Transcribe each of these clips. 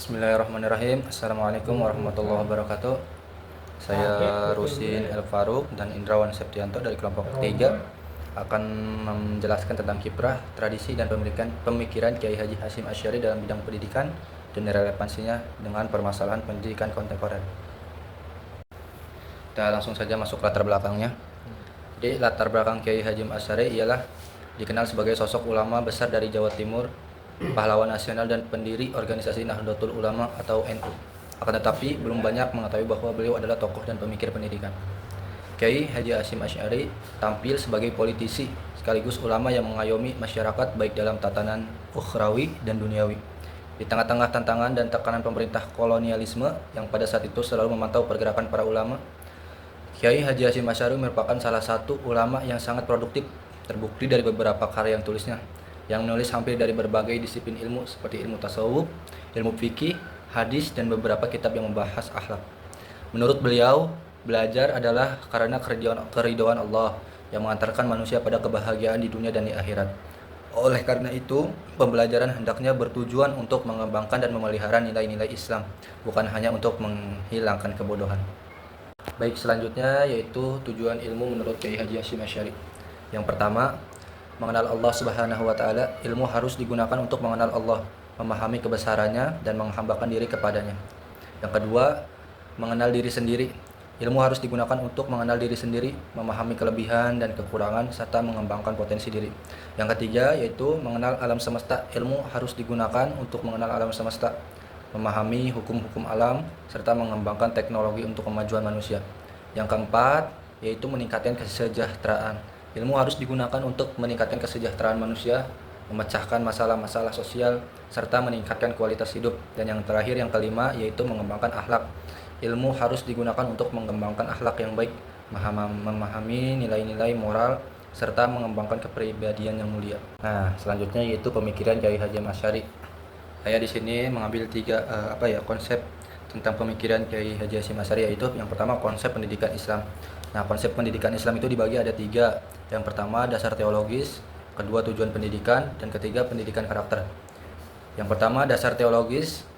Bismillahirrahmanirrahim. Assalamualaikum warahmatullahi wabarakatuh. Saya Rusin El Faruq dan Indrawan Septianto dari kelompok 3 akan menjelaskan tentang kiprah, tradisi, dan pemikiran Kiai Haji Hasyim Asy'ari dalam bidang pendidikan dan relevansinya dengan permasalahan pendidikan kontemporer. Kita langsung saja masuk latar belakangnya. Jadi latar belakang Kiai Hasyim Asy'ari ialah dikenal sebagai sosok ulama besar dari Jawa Timur, pahlawan nasional dan pendiri organisasi Nahdlatul Ulama atau NU. Akan tetapi belum banyak mengetahui bahwa beliau adalah tokoh dan pemikir pendidikan. Kiai Haji Hasyim Asy'ari tampil sebagai politisi sekaligus ulama yang mengayomi masyarakat baik dalam tatanan ukhrawi dan duniawi. Di tengah-tengah tantangan dan tekanan pemerintah kolonialisme yang pada saat itu selalu memantau pergerakan para ulama, Kiai Haji Hasyim Asy'ari merupakan salah satu ulama yang sangat produktif, terbukti dari beberapa karya yang tulisnya, yang menulis hampir dari berbagai disiplin ilmu seperti ilmu tasawuf, ilmu fikih, hadis, dan beberapa kitab yang membahas akhlak. Menurut beliau, belajar adalah karena keridhaan Allah yang mengantarkan manusia pada kebahagiaan di dunia dan di akhirat. Oleh karena itu, pembelajaran hendaknya bertujuan untuk mengembangkan dan memelihara nilai-nilai Islam, bukan hanya untuk menghilangkan kebodohan. Baik, selanjutnya yaitu tujuan ilmu menurut Kiai Haji Hasyim Asy'ari. Yang pertama, mengenal Allah Subhanahu wa Ta'ala. Ilmu harus digunakan untuk mengenal Allah, memahami kebesarannya, dan menghambakan diri kepadanya. Yang kedua, mengenal diri sendiri. Ilmu harus digunakan untuk mengenal diri sendiri, memahami kelebihan dan kekurangan, serta mengembangkan potensi diri. Yang ketiga, yaitu mengenal alam semesta. Ilmu harus digunakan untuk mengenal alam semesta, memahami hukum-hukum alam, serta mengembangkan teknologi untuk kemajuan manusia. Yang keempat, yaitu meningkatkan kesejahteraan. Ilmu harus digunakan untuk meningkatkan kesejahteraan manusia, memecahkan masalah-masalah sosial, serta meningkatkan kualitas hidup. Dan yang terakhir, yang kelima, yaitu mengembangkan akhlak. Ilmu harus digunakan untuk mengembangkan akhlak yang baik, memahami nilai-nilai moral, serta mengembangkan kepribadian yang mulia. Nah, selanjutnya yaitu pemikiran Kiai Hasyim Asy'ari. Saya di sini mengambil tiga konsep tentang pemikiran Kiai Haji Hasyim Asy'ari, yaitu yang pertama konsep pendidikan Islam. Nah, konsep pendidikan Islam itu dibagi ada tiga. Yang pertama dasar teologis, kedua tujuan pendidikan, dan ketiga pendidikan karakter. Yang pertama dasar teologis,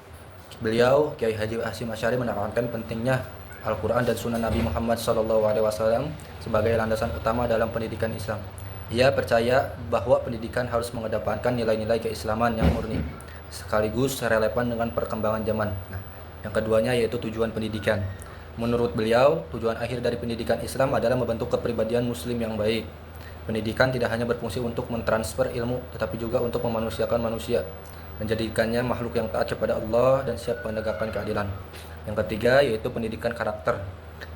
beliau Kiai Haji Hasyim Asy'ari menekankan pentingnya Al-Quran dan Sunnah Nabi Muhammad SAW sebagai landasan utama dalam pendidikan Islam. Ia percaya bahwa pendidikan harus mengedepankan nilai-nilai keislaman yang murni, sekaligus relevan dengan perkembangan zaman. Nah, yang keduanya yaitu tujuan pendidikan. Menurut beliau, tujuan akhir dari pendidikan Islam adalah membentuk kepribadian muslim yang baik. Pendidikan tidak hanya berfungsi untuk mentransfer ilmu, tetapi juga untuk memanusiakan manusia, menjadikannya makhluk yang taat kepada Allah dan siap menegakkan keadilan. Yang ketiga yaitu pendidikan karakter.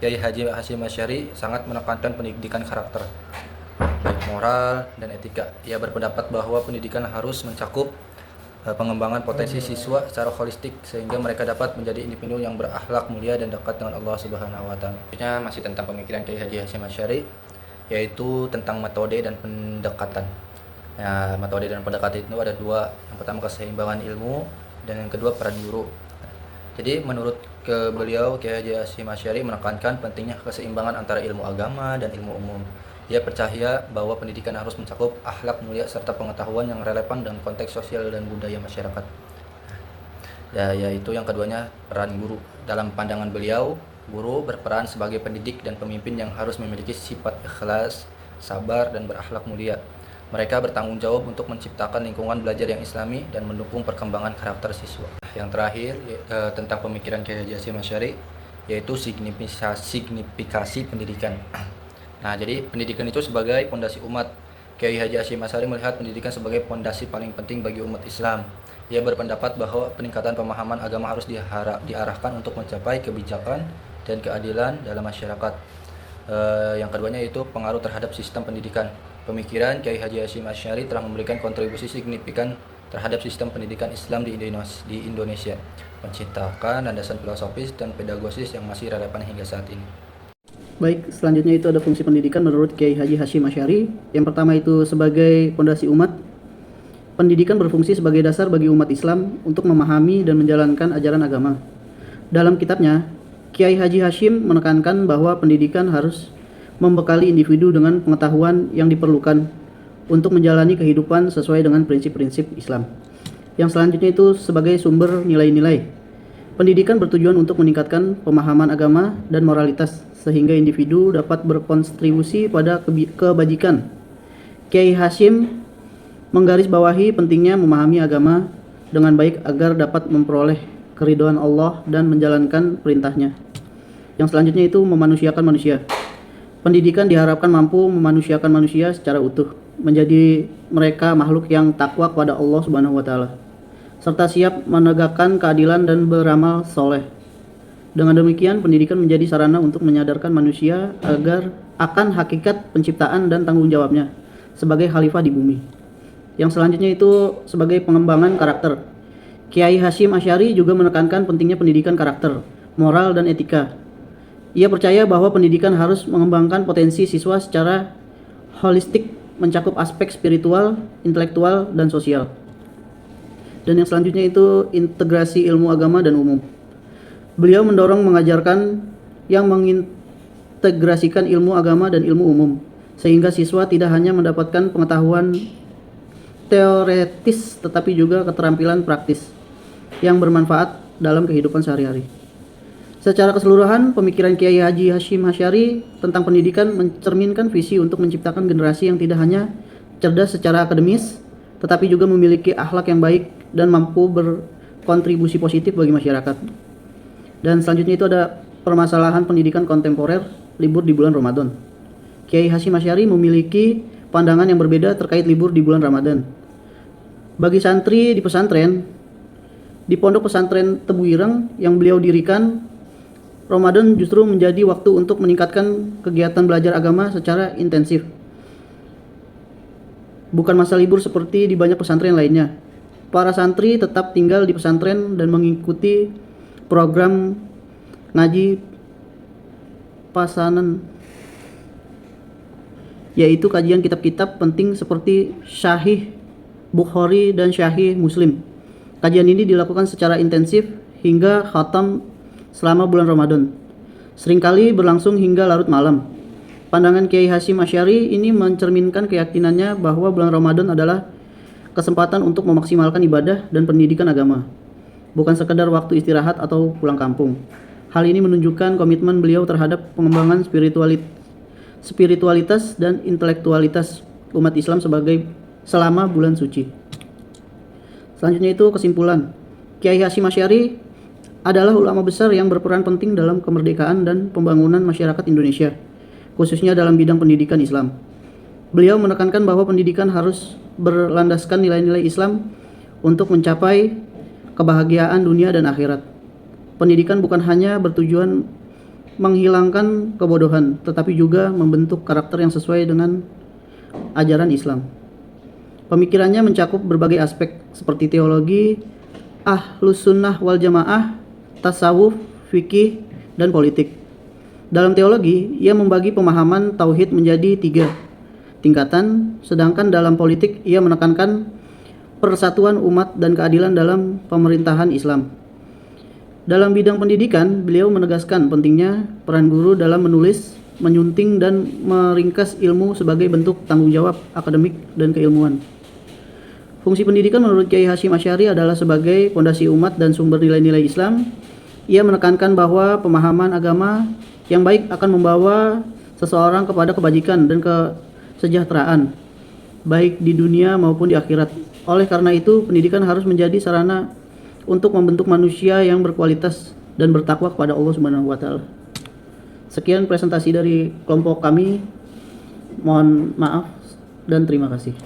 Kiai Haji Hasyim Asy'ari sangat menekankan pendidikan karakter, baik moral dan etika. Ia berpendapat bahwa pendidikan harus mencakup pengembangan potensi siswa secara holistik sehingga mereka dapat menjadi individu yang berakhlak mulia dan dekat dengan Allah Subhanahu wa Ta'ala. Ini masih tentang pemikiran Kiai Haji Hasyim Asy'ari, yaitu tentang metode dan pendekatan. Ya, metode dan pendekatan itu ada dua. Yang pertama keseimbangan ilmu dan yang kedua peran guru. Jadi menurut beliau Kiai Haji Hasyim Asy'ari menekankan pentingnya keseimbangan antara ilmu agama dan ilmu umum. Ia percaya bahwa pendidikan harus mencakup akhlak mulia serta pengetahuan yang relevan dengan konteks sosial dan budaya masyarakat. Ya, yaitu yang keduanya peran guru. Dalam pandangan beliau, guru berperan sebagai pendidik dan pemimpin yang harus memiliki sifat ikhlas, sabar, dan berakhlak mulia. Mereka bertanggung jawab untuk menciptakan lingkungan belajar yang islami dan mendukung perkembangan karakter siswa. Yang terakhir tentang pemikiran Kiai Haji Hasyim Asy'ari, yaitu signifikasi pendidikan. Nah, jadi pendidikan itu sebagai pondasi umat. Kiai Haji Hasyim Asy'ari melihat pendidikan sebagai pondasi paling penting bagi umat Islam. Ia berpendapat bahwa peningkatan pemahaman agama harus diarahkan untuk mencapai kebijakan dan keadilan dalam masyarakat. Yang keduanya yaitu pengaruh terhadap sistem pendidikan. Pemikiran Kiai Haji Hasyim Asy'ari telah memberikan kontribusi signifikan terhadap sistem pendidikan Islam di Indonesia, menciptakan landasan filosofis dan pedagogis yang masih relevan hingga saat ini. Baik, selanjutnya itu ada fungsi pendidikan menurut Kiai Haji Hasyim Asy'ari. Yang pertama itu sebagai pondasi umat. Pendidikan berfungsi sebagai dasar bagi umat Islam untuk memahami dan menjalankan ajaran agama. Dalam kitabnya, Kiai Haji Hasyim menekankan bahwa pendidikan harus membekali individu dengan pengetahuan yang diperlukan untuk menjalani kehidupan sesuai dengan prinsip-prinsip Islam. Yang selanjutnya itu sebagai sumber nilai-nilai. Pendidikan bertujuan untuk meningkatkan pemahaman agama dan moralitas sehingga individu dapat berkontribusi pada kebajikan. Kiai Hasyim menggarisbawahi pentingnya memahami agama dengan baik agar dapat memperoleh keridhaan Allah dan menjalankan perintahnya. Yang selanjutnya itu memanusiakan manusia. Pendidikan diharapkan mampu memanusiakan manusia secara utuh, menjadi mereka makhluk yang takwa kepada Allah Subhanahu wa taala, serta siap menegakkan keadilan dan beramal soleh. Dengan demikian, pendidikan menjadi sarana untuk menyadarkan manusia agar akan hakikat penciptaan dan tanggung jawabnya sebagai khalifah di bumi. Yang selanjutnya itu sebagai pengembangan karakter. Kiai Hasyim Asy'ari juga menekankan pentingnya pendidikan karakter, moral, dan etika. Ia percaya bahwa pendidikan harus mengembangkan potensi siswa secara holistik, mencakup aspek spiritual, intelektual, dan sosial. Dan yang selanjutnya itu integrasi ilmu agama dan umum. Beliau mendorong mengajarkan yang mengintegrasikan ilmu agama dan ilmu umum, sehingga siswa tidak hanya mendapatkan pengetahuan teoretis tetapi juga keterampilan praktis yang bermanfaat dalam kehidupan sehari-hari. Secara keseluruhan, pemikiran Kiai Haji Hasyim Asy'ari tentang pendidikan mencerminkan visi untuk menciptakan generasi yang tidak hanya cerdas secara akademis, tetapi juga memiliki akhlak yang baik dan mampu berkontribusi positif bagi masyarakat. Dan selanjutnya itu ada permasalahan pendidikan kontemporer, libur di bulan Ramadan. Kiai Hasyim Asy'ari memiliki pandangan yang berbeda terkait libur di bulan Ramadan. Bagi santri di pesantren, di pondok pesantren Tebu Ireng yang beliau dirikan, Ramadan justru menjadi waktu untuk meningkatkan kegiatan belajar agama secara intensif. Bukan masa libur seperti di banyak pesantren lainnya. Para santri tetap tinggal di pesantren dan mengikuti program ngaji pasanan, yaitu kajian kitab-kitab penting seperti Syahih Bukhari dan Syahih Muslim. Kajian ini dilakukan secara intensif hingga khatam selama bulan Ramadan, seringkali berlangsung hingga larut malam. Pandangan Kiai Hasyim Asy'ari ini mencerminkan keyakinannya bahwa bulan Ramadan adalah kesempatan untuk memaksimalkan ibadah dan pendidikan agama, bukan sekedar waktu istirahat atau pulang kampung. Hal ini menunjukkan komitmen beliau terhadap pengembangan spiritualitas dan intelektualitas umat Islam selama bulan suci. Selanjutnya itu kesimpulan. Kiai Hasyim Asy'ari adalah ulama besar yang berperan penting dalam kemerdekaan dan pembangunan masyarakat Indonesia, khususnya dalam bidang pendidikan Islam. Beliau menekankan bahwa pendidikan harus berlandaskan nilai-nilai Islam untuk mencapai kebahagiaan dunia dan akhirat. Pendidikan bukan hanya bertujuan menghilangkan kebodohan, tetapi juga membentuk karakter yang sesuai dengan ajaran Islam. Pemikirannya mencakup berbagai aspek seperti teologi, Ahlus Sunnah wal Jamaah, tasawuf, fikih, dan politik. Dalam teologi, ia membagi pemahaman tauhid menjadi 3 tingkatan, sedangkan dalam politik ia menekankan persatuan umat dan keadilan dalam pemerintahan Islam. Dalam bidang pendidikan, beliau menegaskan pentingnya peran guru dalam menulis, menyunting, dan meringkas ilmu sebagai bentuk tanggung jawab akademik dan keilmuan. Fungsi pendidikan menurut Kiai Hasyim Asy'ari adalah sebagai pondasi umat dan sumber nilai-nilai Islam. Ia menekankan bahwa pemahaman agama yang baik akan membawa seseorang kepada kebajikan dan kesejahteraan, baik di dunia maupun di akhirat. Oleh karena itu, pendidikan harus menjadi sarana untuk membentuk manusia yang berkualitas dan bertakwa kepada Allah Subhanahu wa taala. Sekian presentasi dari kelompok kami. Mohon maaf dan terima kasih.